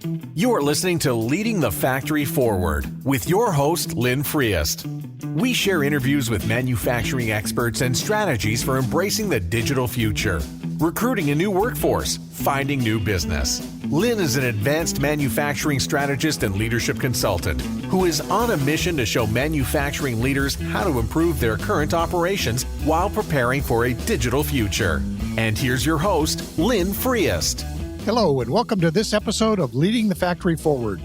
You are listening to Leading the Factory Forward with your host, Lynn Friest. We share interviews with manufacturing experts and strategies for embracing the digital future, recruiting a new workforce, finding new business. Lynn is an advanced manufacturing strategist and leadership consultant who is on a mission to show manufacturing leaders how to improve their current operations while preparing for a digital future. And here's your host, Lynn Friest. Hello, and welcome to this episode of Leading the Factory Forward.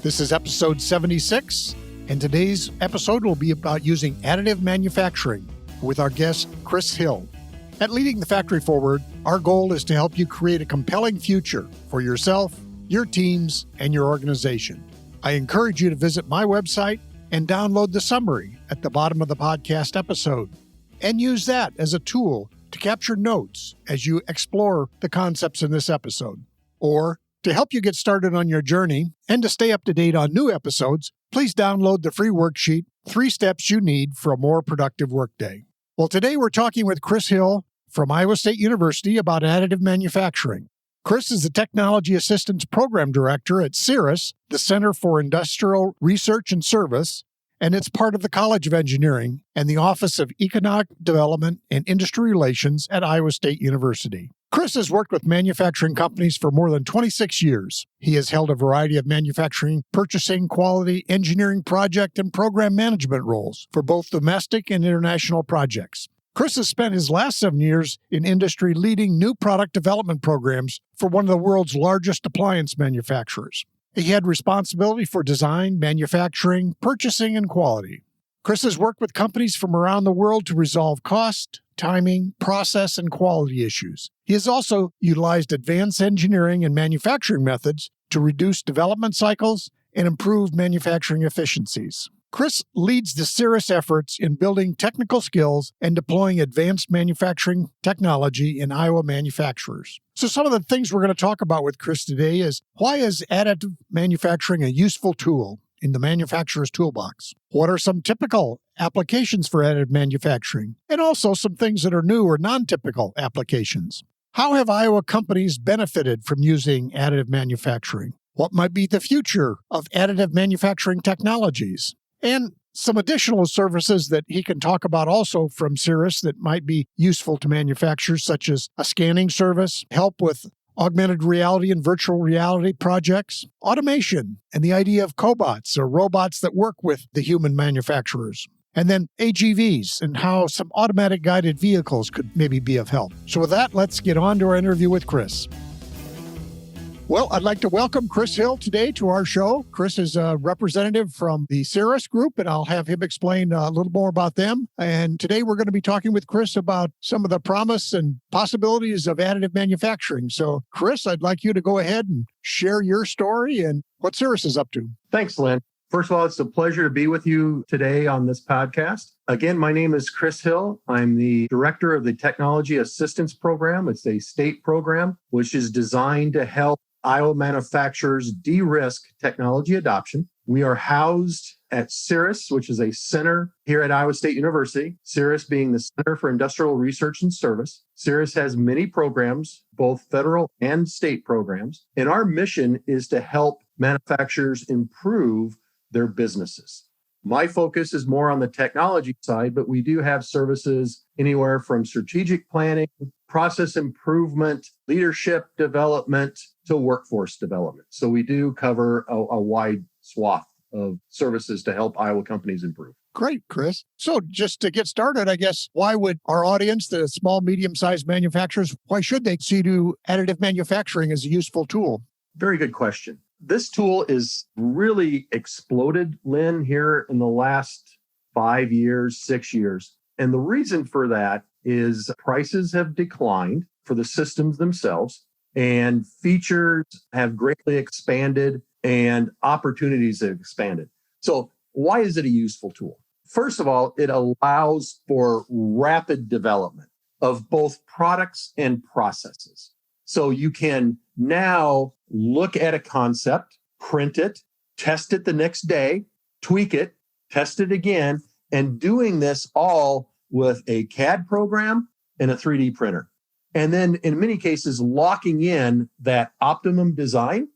This is episode 76, and today's episode will be about using additive manufacturing with our guest, Chris Hill. At Leading the Factory Forward, our goal is to help you create a compelling future for yourself, your teams, and your organization. I encourage you to visit my website and download the summary at the bottom of the podcast episode, and use that as a tool to capture notes as you explore the concepts in this episode. Or, to help you get started on your journey and to stay up to date on new episodes, please download the free worksheet, 3 Steps You Need for a More Productive Workday. Well, today we're talking with Chris Hill from Iowa State University about additive manufacturing. Chris is the Technology Assistance Program Director at CIRAS, the Center for Industrial Research and Service, and it's part of the College of Engineering and the Office of Economic Development and Industry Relations at Iowa State University. Chris has worked with manufacturing companies for more than 26 years. He has held a variety of manufacturing, purchasing, quality, engineering project, and program management roles for both domestic and international projects. Chris has spent his last 7 years in industry leading new product development programs for one of the world's largest appliance manufacturers. He had responsibility for design, manufacturing, purchasing, and quality. Chris has worked with companies from around the world to resolve cost, timing, process, and quality issues. He has also utilized advanced engineering and manufacturing methods to reduce development cycles and improve manufacturing efficiencies. Chris leads the CIRAS efforts in building technical skills and deploying advanced manufacturing technology in Iowa manufacturers. So some of the things we're going to talk about with Chris today is, why is additive manufacturing a useful tool in the manufacturer's toolbox? What are some typical applications for additive manufacturing? And also some things that are new or non-typical applications. How have Iowa companies benefited from using additive manufacturing? What might be the future of additive manufacturing technologies? And some additional services that he can talk about also from CIRAS that might be useful to manufacturers, such as a scanning service, help with augmented reality and virtual reality projects, automation, and the idea of cobots or robots that work with the human manufacturers. And then AGVs and how some automatic guided vehicles could maybe be of help. So with that, let's get on to our interview with Chris. Well, I'd like to welcome Chris Hill today to our show. Chris is a representative from the CIRAS group, and I'll have him explain a little more about them. And today we're going to be talking with Chris about some of the promise and possibilities of additive manufacturing. So, Chris, I'd like you to go ahead and share your story and what CIRAS is up to. Thanks, Lynn. First of all, it's a pleasure to be with you today on this podcast. Again, my name is Chris Hill. I'm the director of the Technology Assistance Program. It's a state program which is designed to help Iowa manufacturers de-risk technology adoption. We are housed at CIRAS, which is a center here at Iowa State University, CIRAS being the Center for Industrial Research and Service. CIRAS has many programs, both federal and state programs, and our mission is to help manufacturers improve their businesses. My focus is more on the technology side, but we do have services anywhere from strategic planning, process improvement, leadership development, to workforce development. So we do cover a wide swath of services to help Iowa companies improve. Great, Chris. So just to get started, I guess, why would our audience, the small, medium-sized manufacturers, why should they see to additive manufacturing as a useful tool? Very good question. This tool is really exploded, Lynn, here in the last 5 years, 6 years. And the reason for that is prices have declined for the systems themselves, and features have greatly expanded and opportunities have expanded. So why is it a useful tool? First of all, it allows for rapid development of both products and processes. So you can now look at a concept, print it, test it the next day, tweak it, test it again, and doing this all with a CAD program and a 3D printer. And then in many cases, locking in that optimum design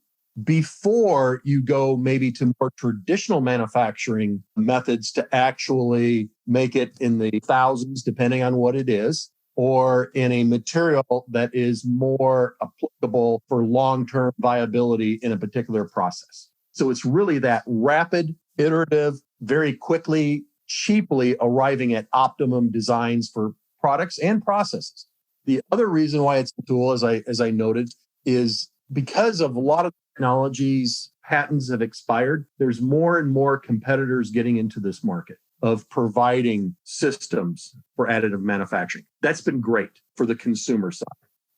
before you go maybe to more traditional manufacturing methods to actually make it in the thousands, depending on what it is, or in a material that is more applicable for long-term viability in a particular process. So it's really that rapid, iterative, very quickly, cheaply arriving at optimum designs for products and processes. The other reason why it's a tool, as I noted, is because of a lot of technologies, patents have expired. There's more and more competitors getting into this market of providing systems for additive manufacturing. That's been great for the consumer side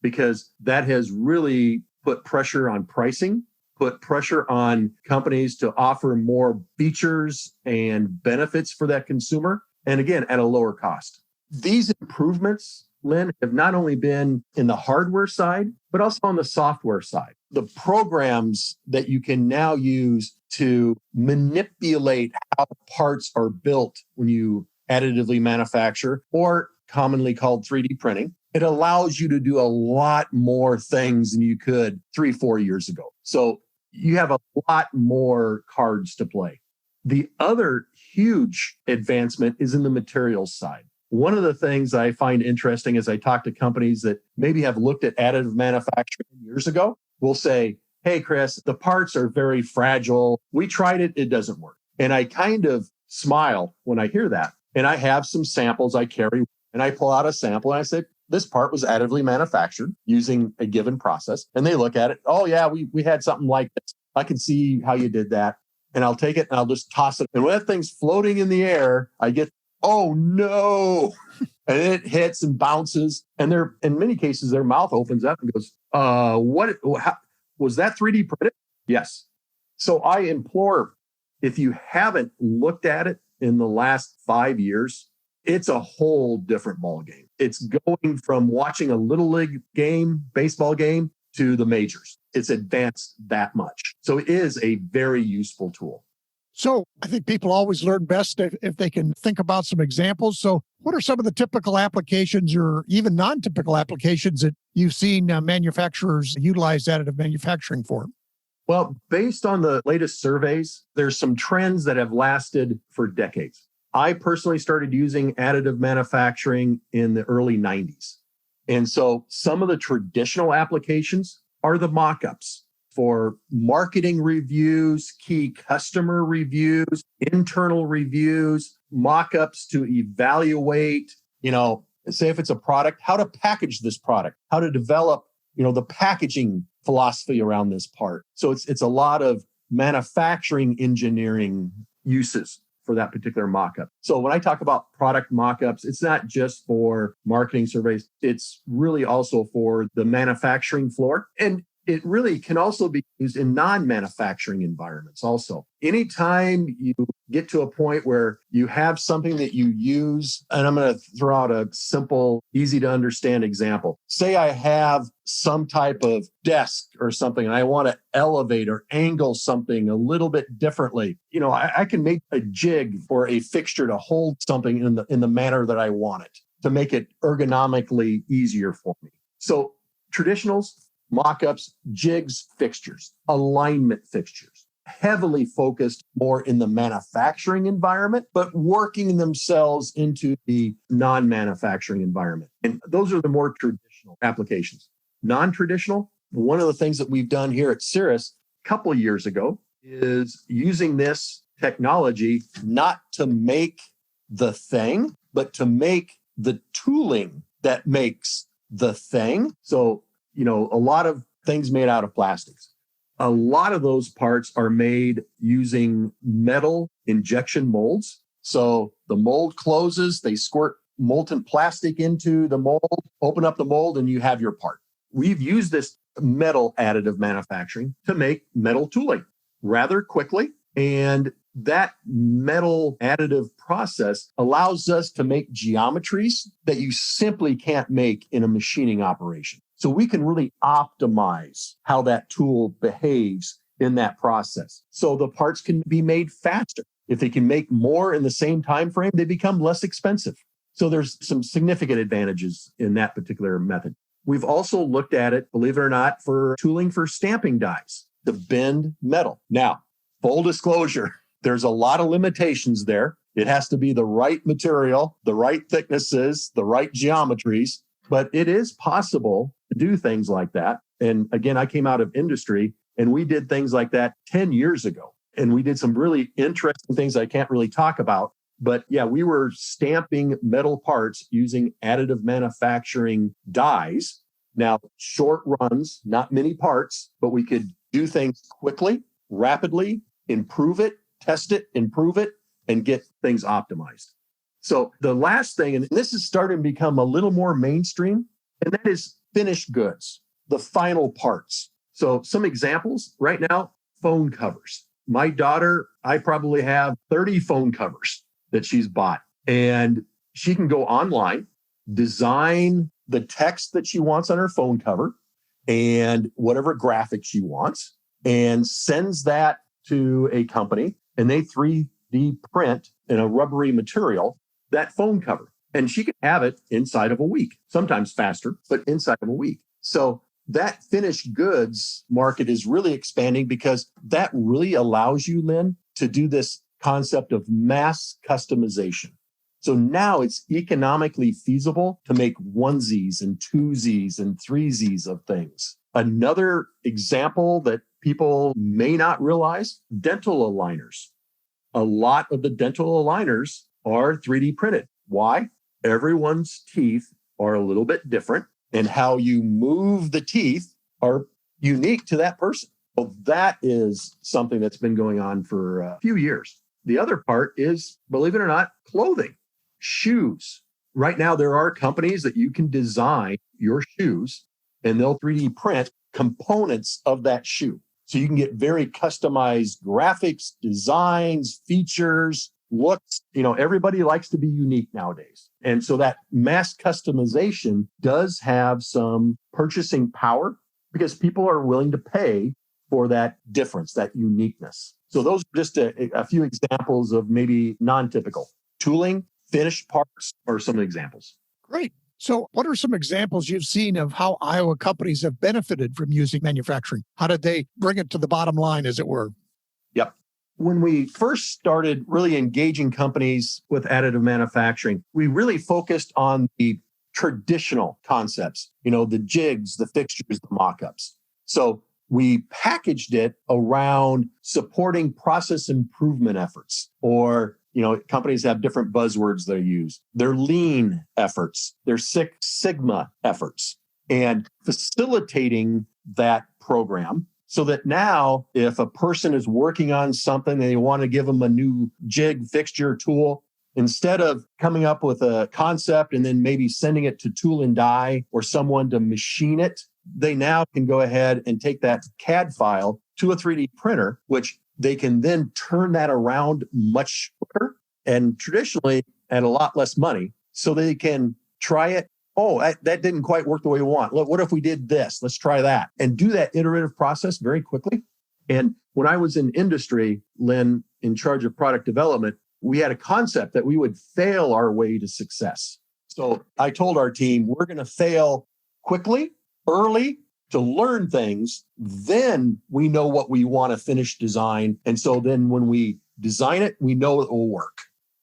because that has really put pressure on pricing, put pressure on companies to offer more features and benefits for that consumer. And again, at a lower cost. These improvements, Lynn, have not only been in the hardware side, but also on the software side. The programs that you can now use to manipulate how parts are built when you additively manufacture, or commonly called 3D printing, it allows you to do a lot more things than you could 3-4 years ago. So you have a lot more cards to play. The other huge advancement is in the materials side. One of the things I find interesting as I talk to companies that maybe have looked at additive manufacturing years ago, will say, hey, Chris, the parts are very fragile. We tried it. It doesn't work. And I kind of smile when I hear that. And I have some samples I carry and I pull out a sample and I say, this part was additively manufactured using a given process. And they look at it. Oh, yeah, we had something like this. I can see how you did that. And I'll take it and I'll just toss it. And when that thing's floating in the air, I get, oh, no. And it hits and bounces. And in many cases, their mouth opens up and goes, how, was that 3D printed? Yes. So I implore, if you haven't looked at it in the last 5 years, it's a whole different ballgame. It's going from watching a little league game, baseball game, to the majors. It's advanced that much. So it is a very useful tool. So I think people always learn best if they can think about some examples. So what are some of the typical applications or even non-typical applications that you've seen manufacturers utilize additive manufacturing for? Well, based on the latest surveys, there's some trends that have lasted for decades. I personally started using additive manufacturing in the early 90s. And so some of the traditional applications are the mock-ups for marketing reviews, key customer reviews, internal reviews, mock-ups to evaluate, say if it's a product, how to package this product, how to develop, the packaging philosophy around this part. So it's a lot of manufacturing engineering uses for that particular mock-up. So when I talk about product mock-ups, it's not just for marketing surveys. It's really also for the manufacturing floor. And it really can also be used in non-manufacturing environments also. Anytime you get to a point where you have something that you use, and I'm going to throw out a simple, easy to understand example. Say I have some type of desk or something, and I want to elevate or angle something a little bit differently. I can make a jig for a fixture to hold something in the manner that I want it to make it ergonomically easier for me. So traditionals, mock-ups, jigs, fixtures, alignment fixtures, heavily focused more in the manufacturing environment, but working themselves into the non-manufacturing environment. And those are the more traditional applications. Non-traditional, one of the things that we've done here at CIRAS a couple of years ago is using this technology not to make the thing, but to make the tooling that makes the thing. So a lot of things made out of plastics. A lot of those parts are made using metal injection molds. So the mold closes, they squirt molten plastic into the mold, open up the mold, and you have your part. We've used this metal additive manufacturing to make metal tooling rather quickly. And that metal additive process allows us to make geometries that you simply can't make in a machining operation. So we can really optimize how that tool behaves in that process. So the parts can be made faster. If they can make more in the same time frame, they become less expensive. So there's some significant advantages in that particular method. We've also looked at it, believe it or not, for tooling for stamping dies. to bend metal. Now, full disclosure, there's a lot of limitations there. It has to be the right material, the right thicknesses, the right geometries, but it is possible to do things like that. And again, I came out of industry and we did things like that 10 years ago. And we did some really interesting things I can't really talk about. But yeah, we were stamping metal parts using additive manufacturing dies. Now, short runs, not many parts, but we could do things quickly, rapidly, improve it, test it, improve it, and get things optimized. So the last thing, and this is starting to become a little more mainstream, and that is finished goods, the final parts. So some examples right now, phone covers. My daughter, I probably have 30 phone covers that she's bought, and she can go online, design the text that she wants on her phone cover and whatever graphic she wants, and sends that to a company, and they 3D print in a rubbery material that phone cover. And she can have it inside of a week, sometimes faster, but inside of a week. So that finished goods market is really expanding because that really allows you, Lynn, to do this concept of mass customization. So now it's economically feasible to make onesies and twosies and threesies of things. Another example that people may not realize, dental aligners. A lot of the dental aligners are 3D printed. Why? Everyone's teeth are a little bit different, and how you move the teeth are unique to that person. Well, that is something that's been going on for a few years. The other part is, believe it or not, clothing, shoes. Right now, there are companies that you can design your shoes and they'll 3D print components of that shoe. So you can get very customized graphics, designs, features, looks. Everybody likes to be unique nowadays. And so that mass customization does have some purchasing power because people are willing to pay for that difference, that uniqueness. So those are just a few examples of maybe non-typical. Tooling, finished parts are some examples. Great. So what are some examples you've seen of how Iowa companies have benefited from using manufacturing? How did they bring it to the bottom line, as it were? Yep. When we first started really engaging companies with additive manufacturing, we really focused on the traditional concepts, the jigs, the fixtures, the mock-ups. So we packaged it around supporting process improvement efforts, or companies have different buzzwords they use. Their lean efforts, their Six Sigma efforts, and facilitating that program so that now if a person is working on something and they want to give them a new jig, fixture, tool, instead of coming up with a concept and then maybe sending it to tool and die or someone to machine it, they now can go ahead and take that CAD file to a 3D printer, which they can then turn that around much quicker and traditionally at a lot less money. So they can try it. Oh, that didn't quite work the way we want. Look, what if we did this? Let's try that. And do that iterative process very quickly. And when I was in industry, Lynn, in charge of product development, we had a concept that we would fail our way to success. So I told our team, we're going to fail quickly, early, to learn things. Then we know what we want to finish design. And so then when we design it, we know it will work.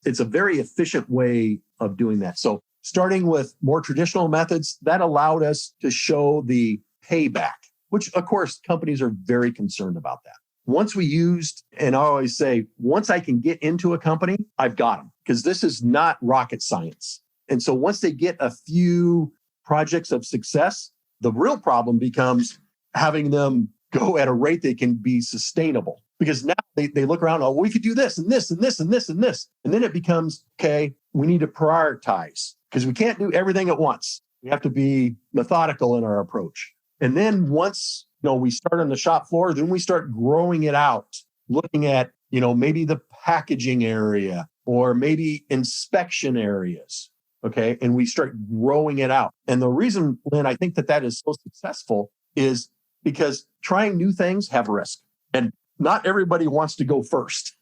It's a very efficient way of doing that. So starting with more traditional methods, that allowed us to show the payback, which of course companies are very concerned about that. Once we used, and I always say, once I can get into a company, I've got them, because this is not rocket science. And so once they get a few projects of success, the real problem becomes having them go at a rate that can be sustainable. Because now they look around, oh, we could do this and this and this and this and this. And then it becomes, okay, we need to prioritize because we can't do everything at once. We have to be methodical in our approach. And then once we start on the shop floor, then we start growing it out, looking at maybe the packaging area or maybe inspection areas. Okay. And we start growing it out. And the reason, Lynn, I think that is so successful is because trying new things have risk. And not everybody wants to go first.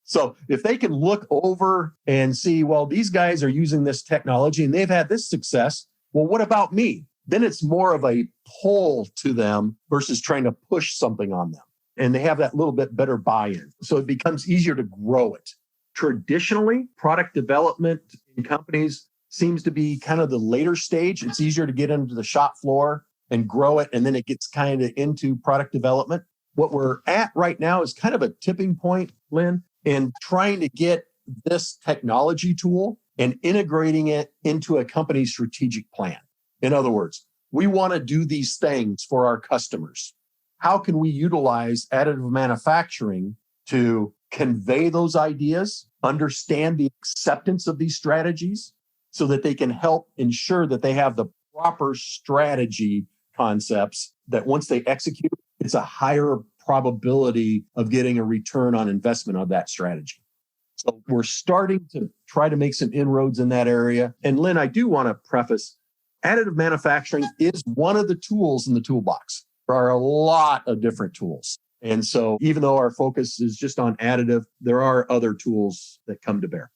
So if they can look over and see, well, these guys are using this technology and they've had this success. Well, what about me? then it's more of a pull to them versus trying to push something on them. And they have that little bit better buy-in. So it becomes easier to grow it. Traditionally, product development in companies seems to be kind of the later stage. It's easier to get into the shop floor and grow it, and then it gets kind of into product development. What we're at right now is kind of a tipping point, Lynn, in trying to get this technology tool and integrating it into a company's strategic plan. In other words, we want to do these things for our customers. How can we utilize additive manufacturing to convey those ideas, understand the acceptance of these strategies so that they can help ensure that they have the proper strategy concepts that once they execute, it's a higher probability of getting a return on investment of that strategy. So we're starting to try to make some inroads in that area. And Lynn, I do want to preface, additive manufacturing is one of the tools in the toolbox. There are a lot of different tools. And so even though our focus is just on additive, there are other tools that come to bear.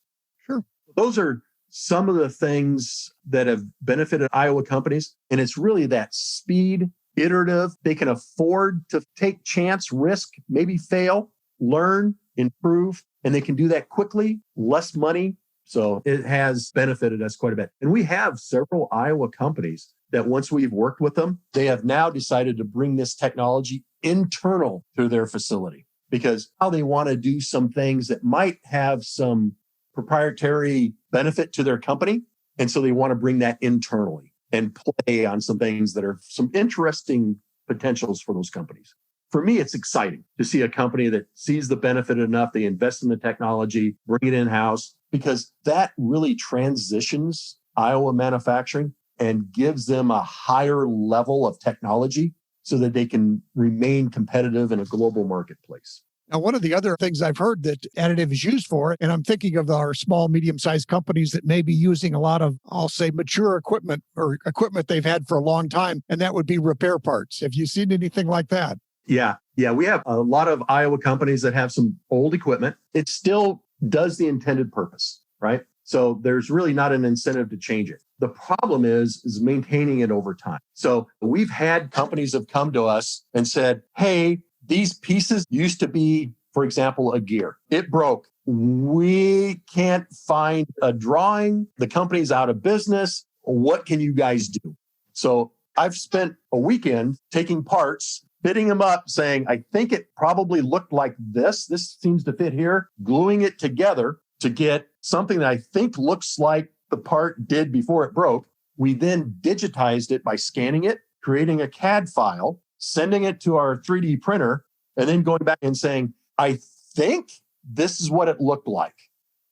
Sure. Those are some of the things that have benefited Iowa companies. And it's really that speed, iterative. They can afford to take chance, risk, maybe fail, learn, improve, and they can do that quickly, less money. So it has benefited us quite a bit. And we have several Iowa companies that once we've worked with them, they have now decided to bring this technology internal to their facility because now they want to do some things that might have some proprietary benefit to their company. And so they want to bring that internally and play on some things that are some interesting potentials for those companies. For me, it's exciting to see a company that sees the benefit enough, they invest in the technology, bring it in-house, because that really transitions Iowa manufacturing and gives them a higher level of technology so that they can remain competitive in a global marketplace. Now, one of the other things I've heard that additive is used for, and I'm thinking of our small, medium-sized companies that may be using a lot of, I'll say, mature equipment or equipment they've had for a long time, and that would be repair parts. Have you seen anything like that? Yeah. We have a lot of Iowa companies that have some old equipment. It still does the intended purpose, right? So there's really not an incentive to change it. The problem is maintaining it over time. So we've had companies have come to us and said, hey, these pieces used to be, for example, a gear. It broke. We can't find a drawing. The company's out of business. What can you guys do? So I've spent a weekend taking parts, fitting them up, saying, I think it probably looked like this. This seems to fit here, gluing it together to get something that I think looks like the part did before it broke. We then digitized it by scanning it, creating a CAD file, sending it to our 3D printer, and then going back and saying, I think this is what it looked like.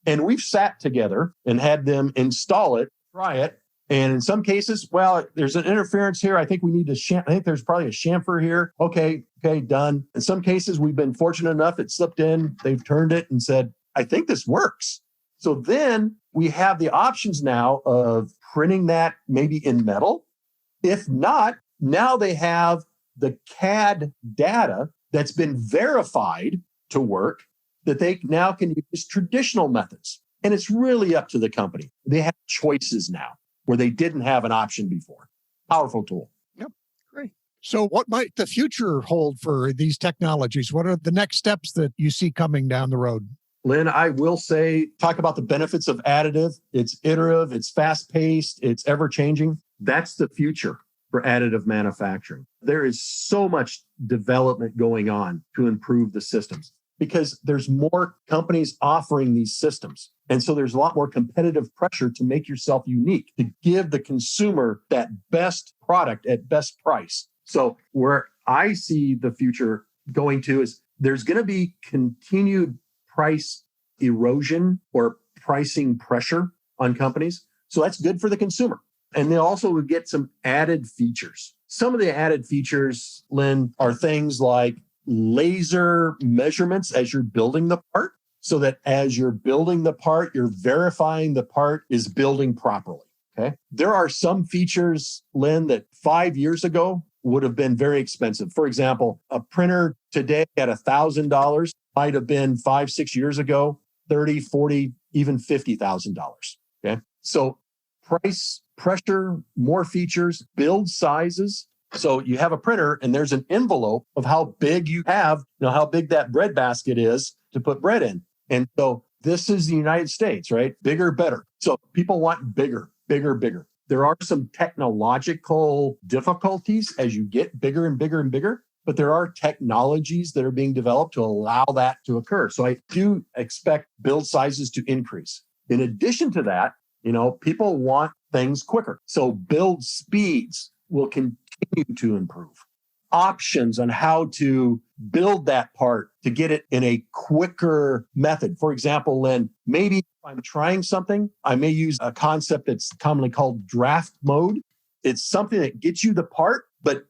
And we've sat together and had them install it, try it. And in some cases, well, there's an interference here. I think we need to, I think there's probably a chamfer here. Okay, done. In some cases, we've been fortunate enough, it slipped in, they've turned it and said, I think this works. So then we have the options now of printing that maybe in metal. If not, now they have the CAD data that's been verified to work that they now can use traditional methods. And it's really up to the company. They have choices now where they didn't have an option before. Powerful tool. Yep, great. So what might the future hold for these technologies? What are the next steps that you see coming down the road? Lynn, I will say, talk about the benefits of additive. It's iterative, it's fast-paced, it's ever-changing. That's the future for additive manufacturing. There is so much development going on to improve the systems because there's more companies offering these systems. And so there's a lot more competitive pressure to make yourself unique, to give the consumer that best product at best price. So where I see the future going to is there's going to be continued price erosion or pricing pressure on companies. So that's good for the consumer. And they also would get some added features. Some of the added features, Lynn, are things like laser measurements as you're building the part, so that as you're building the part, you're verifying the part is building properly. Okay. There are some features, Lynn, that 5 years ago would have been very expensive. For example, a printer today at $1,000 might have been 5-6 years ago, $30,000, $40,000, even $50,000. Okay. So price, pressure, more features, build sizes. So you have a printer and there's an envelope of how big you have, how big that bread basket is to put bread in. And so this is the United States, right? Bigger, better. So people want bigger, bigger, bigger. There are some technological difficulties as you get bigger and bigger and bigger, but there are technologies that are being developed to allow that to occur. So I do expect build sizes to increase. In addition to that, people want things quicker. So build speeds will continue to improve. Options on how to build that part to get it in a quicker method. For example, Lynn, maybe if I'm trying something, I may use a concept that's commonly called draft mode. It's something that gets you the part, but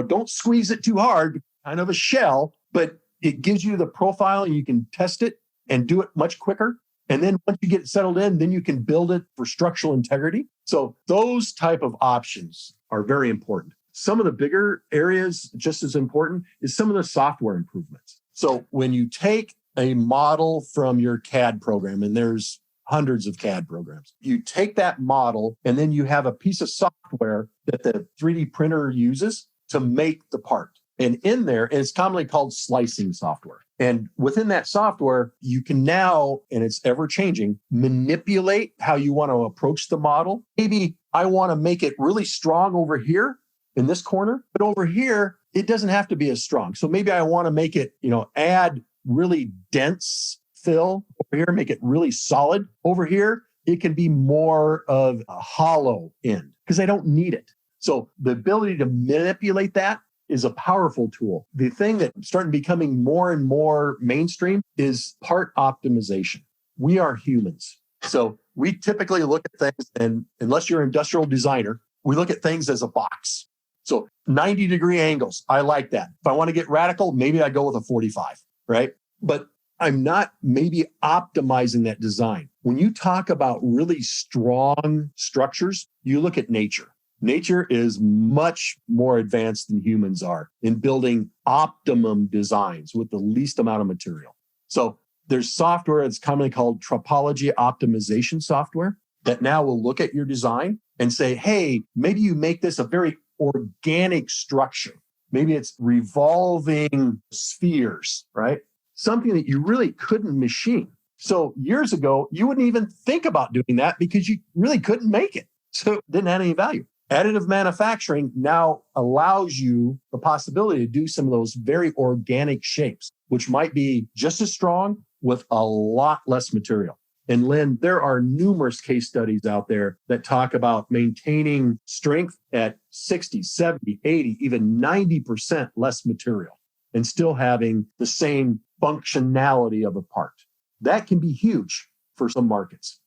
don't squeeze it too hard, kind of a shell, but it gives you the profile and you can test it and do it much quicker. And then once you get it settled in, then you can build it for structural integrity. So those type of options are very important. Some of the bigger areas, just as important, is some of the software improvements. So when you take a model from your CAD program, and there's hundreds of CAD programs, you take that model and then you have a piece of software that the 3D printer uses to make the part. And in there, and it's commonly called slicing software. And within that software, you can now, and it's ever changing, manipulate how you want to approach the model. Maybe I want to make it really strong over here in this corner, but over here, it doesn't have to be as strong. So maybe I want to make it, add really dense fill over here, make it really solid. Over here, it can be more of a hollow end because I don't need it. So the ability to manipulate that is a powerful tool. The thing that's starting becoming more and more mainstream is part optimization. We are humans. So we typically look at things, and unless you're an industrial designer, we look at things as a box. So 90-degree angles, I like that. If I want to get radical, maybe I go with a 45, right? But I'm not maybe optimizing that design. When you talk about really strong structures, you look at nature. Nature is much more advanced than humans are in building optimum designs with the least amount of material. So there's software that's commonly called topology optimization software that now will look at your design and say, hey, maybe you make this a very organic structure. Maybe it's revolving spheres, right? Something that you really couldn't machine. So years ago, you wouldn't even think about doing that because you really couldn't make it. So it didn't have any value. Additive manufacturing now allows you the possibility to do some of those very organic shapes, which might be just as strong with a lot less material. And Lynn, there are numerous case studies out there that talk about maintaining strength at 60, 70, 80, even 90% less material and still having the same functionality of a part. That can be huge for some markets.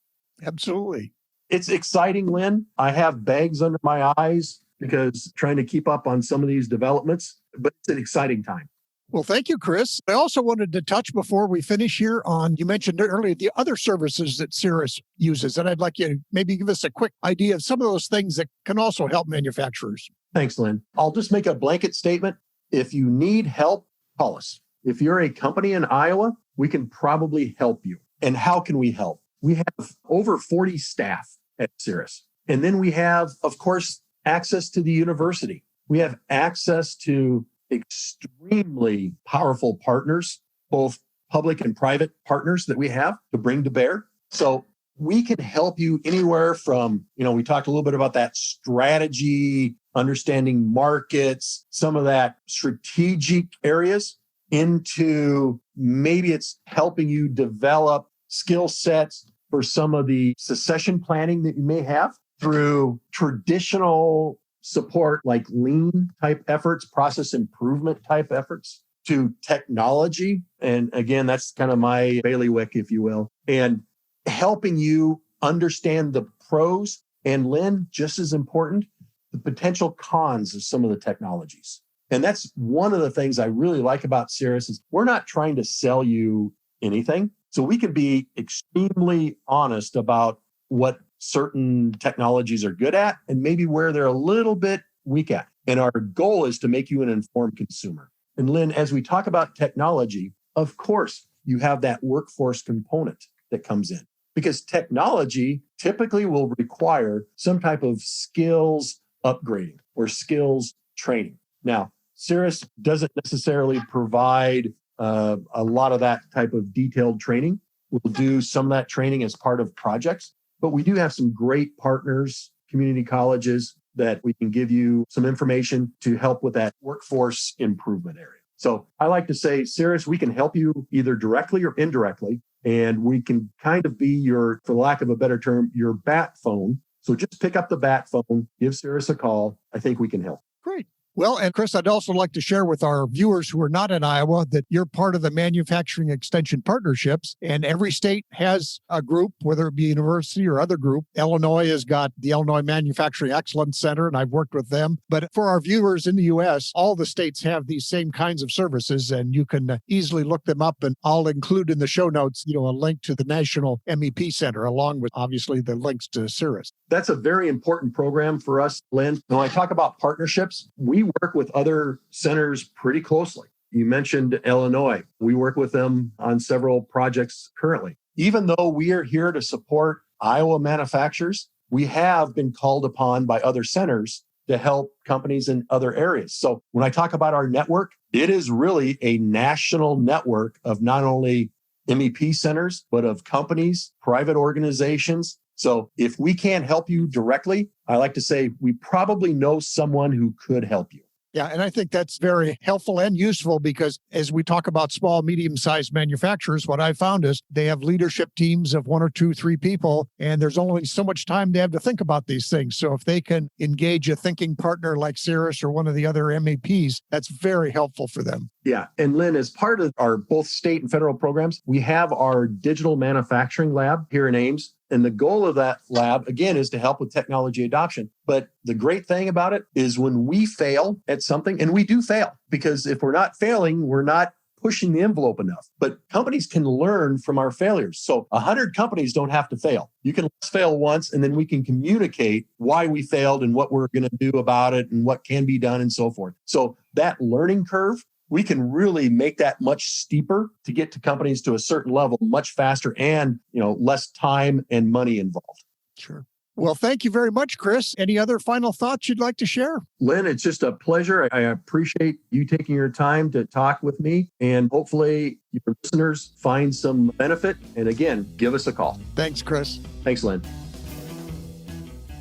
Absolutely. It's exciting, Lynn. I have bags under my eyes because trying to keep up on some of these developments, but it's an exciting time. Well, thank you, Chris. I also wanted to touch before we finish here on, you mentioned earlier, the other services that CIRAS uses. And I'd like you to maybe give us a quick idea of some of those things that can also help manufacturers. Thanks, Lynn. I'll just make a blanket statement. If you need help, call us. If you're a company in Iowa, we can probably help you. And how can we help? We have over 40 staff at CIRAS. And then we have, of course, access to the university. We have access to extremely powerful partners, both public and private partners that we have to bring to bear. So we can help you anywhere from, we talked a little bit about that strategy, understanding markets, some of that strategic areas, into maybe it's helping you develop skill sets for some of the succession planning that you may have through traditional support like lean type efforts, process improvement type efforts, to technology. And again, that's kind of my bailiwick, if you will, and helping you understand the pros. And Lynn, just as important, the potential cons of some of the technologies. And that's one of the things I really like about CIRAS is we're not trying to sell you anything. So we can be extremely honest about what certain technologies are good at and maybe where they're a little bit weak at. And our goal is to make you an informed consumer. And Lynn, as we talk about technology, of course, you have that workforce component that comes in because technology typically will require some type of skills upgrading or skills training. Now, CIRAS doesn't necessarily provide a lot of that type of detailed training. We'll do some of that training as part of projects, but we do have some great partners, community colleges, that we can give you some information to help with that workforce improvement area. So I like to say, CIRAS, we can help you either directly or indirectly, and we can kind of be your, for lack of a better term, your bat phone. So just pick up the bat phone, give CIRAS a call. I think we can help. Great. Well, and Chris, I'd also like to share with our viewers who are not in Iowa that you're part of the Manufacturing Extension Partnerships, and every state has a group, whether it be university or other group. Illinois has got the Illinois Manufacturing Excellence Center, and I've worked with them. But for our viewers in the U.S., all the states have these same kinds of services, and you can easily look them up. And I'll include in the show notes, a link to the National MEP Center, along with obviously the links to CIRAS. That's a very important program for us, Lynn. When I talk about partnerships, we work with other centers pretty closely. You mentioned Illinois. We work with them on several projects currently. Even though we are here to support Iowa manufacturers, we have been called upon by other centers to help companies in other areas. So when I talk about our network, it is really a national network of not only MEP centers, but of companies, private organizations. So if we can't help you directly, I like to say we probably know someone who could help you. Yeah, and I think that's very helpful and useful because as we talk about small, medium-sized manufacturers, what I found is they have leadership teams of 1 or 2, 3 people, and there's only so much time they have to think about these things. So if they can engage a thinking partner like CIRAS or one of the other MEPs, that's very helpful for them. Yeah. And Lynn, as part of our both state and federal programs, we have our digital manufacturing lab here in Ames. And the goal of that lab, again, is to help with technology adoption. But the great thing about it is when we fail at something, and we do fail, because if we're not failing, we're not pushing the envelope enough. But companies can learn from our failures. So 100 companies don't have to fail. You can fail once, and then we can communicate why we failed and what we're going to do about it and what can be done and so forth. So that learning curve, we can really make that much steeper to get to companies to a certain level much faster and, less time and money involved. Sure. Well, thank you very much, Chris. Any other final thoughts you'd like to share? Lynn, it's just a pleasure. I appreciate you taking your time to talk with me, and hopefully your listeners find some benefit. And again, give us a call. Thanks, Chris. Thanks, Lynn.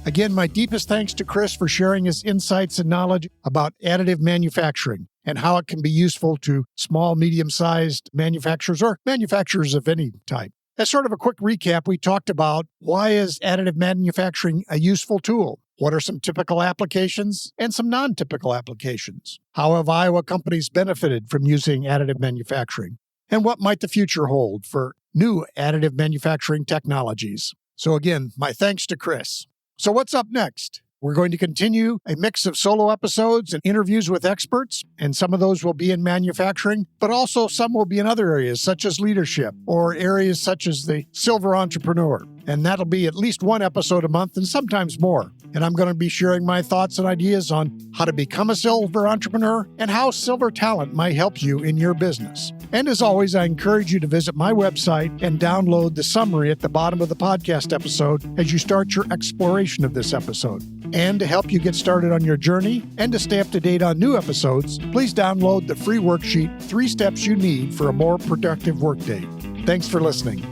Again, my deepest thanks to Chris for sharing his insights and knowledge about additive manufacturing and how it can be useful to small, medium-sized manufacturers or manufacturers of any type. As sort of a quick recap, we talked about why is additive manufacturing a useful tool? What are some typical applications and some non-typical applications? How have Iowa companies benefited from using additive manufacturing? And what might the future hold for new additive manufacturing technologies? So again, my thanks to Chris. So what's up next? We're going to continue a mix of solo episodes and interviews with experts, and some of those will be in manufacturing, but also some will be in other areas such as leadership or areas such as the silver entrepreneur. And that'll be at least one episode a month and sometimes more. And I'm going to be sharing my thoughts and ideas on how to become a silver entrepreneur and how silver talent might help you in your business. And as always, I encourage you to visit my website and download the summary at the bottom of the podcast episode as you start your exploration of this episode. And to help you get started on your journey and to stay up to date on new episodes, please download the free worksheet, 3 Steps You Need for a More Productive Workday. Thanks for listening.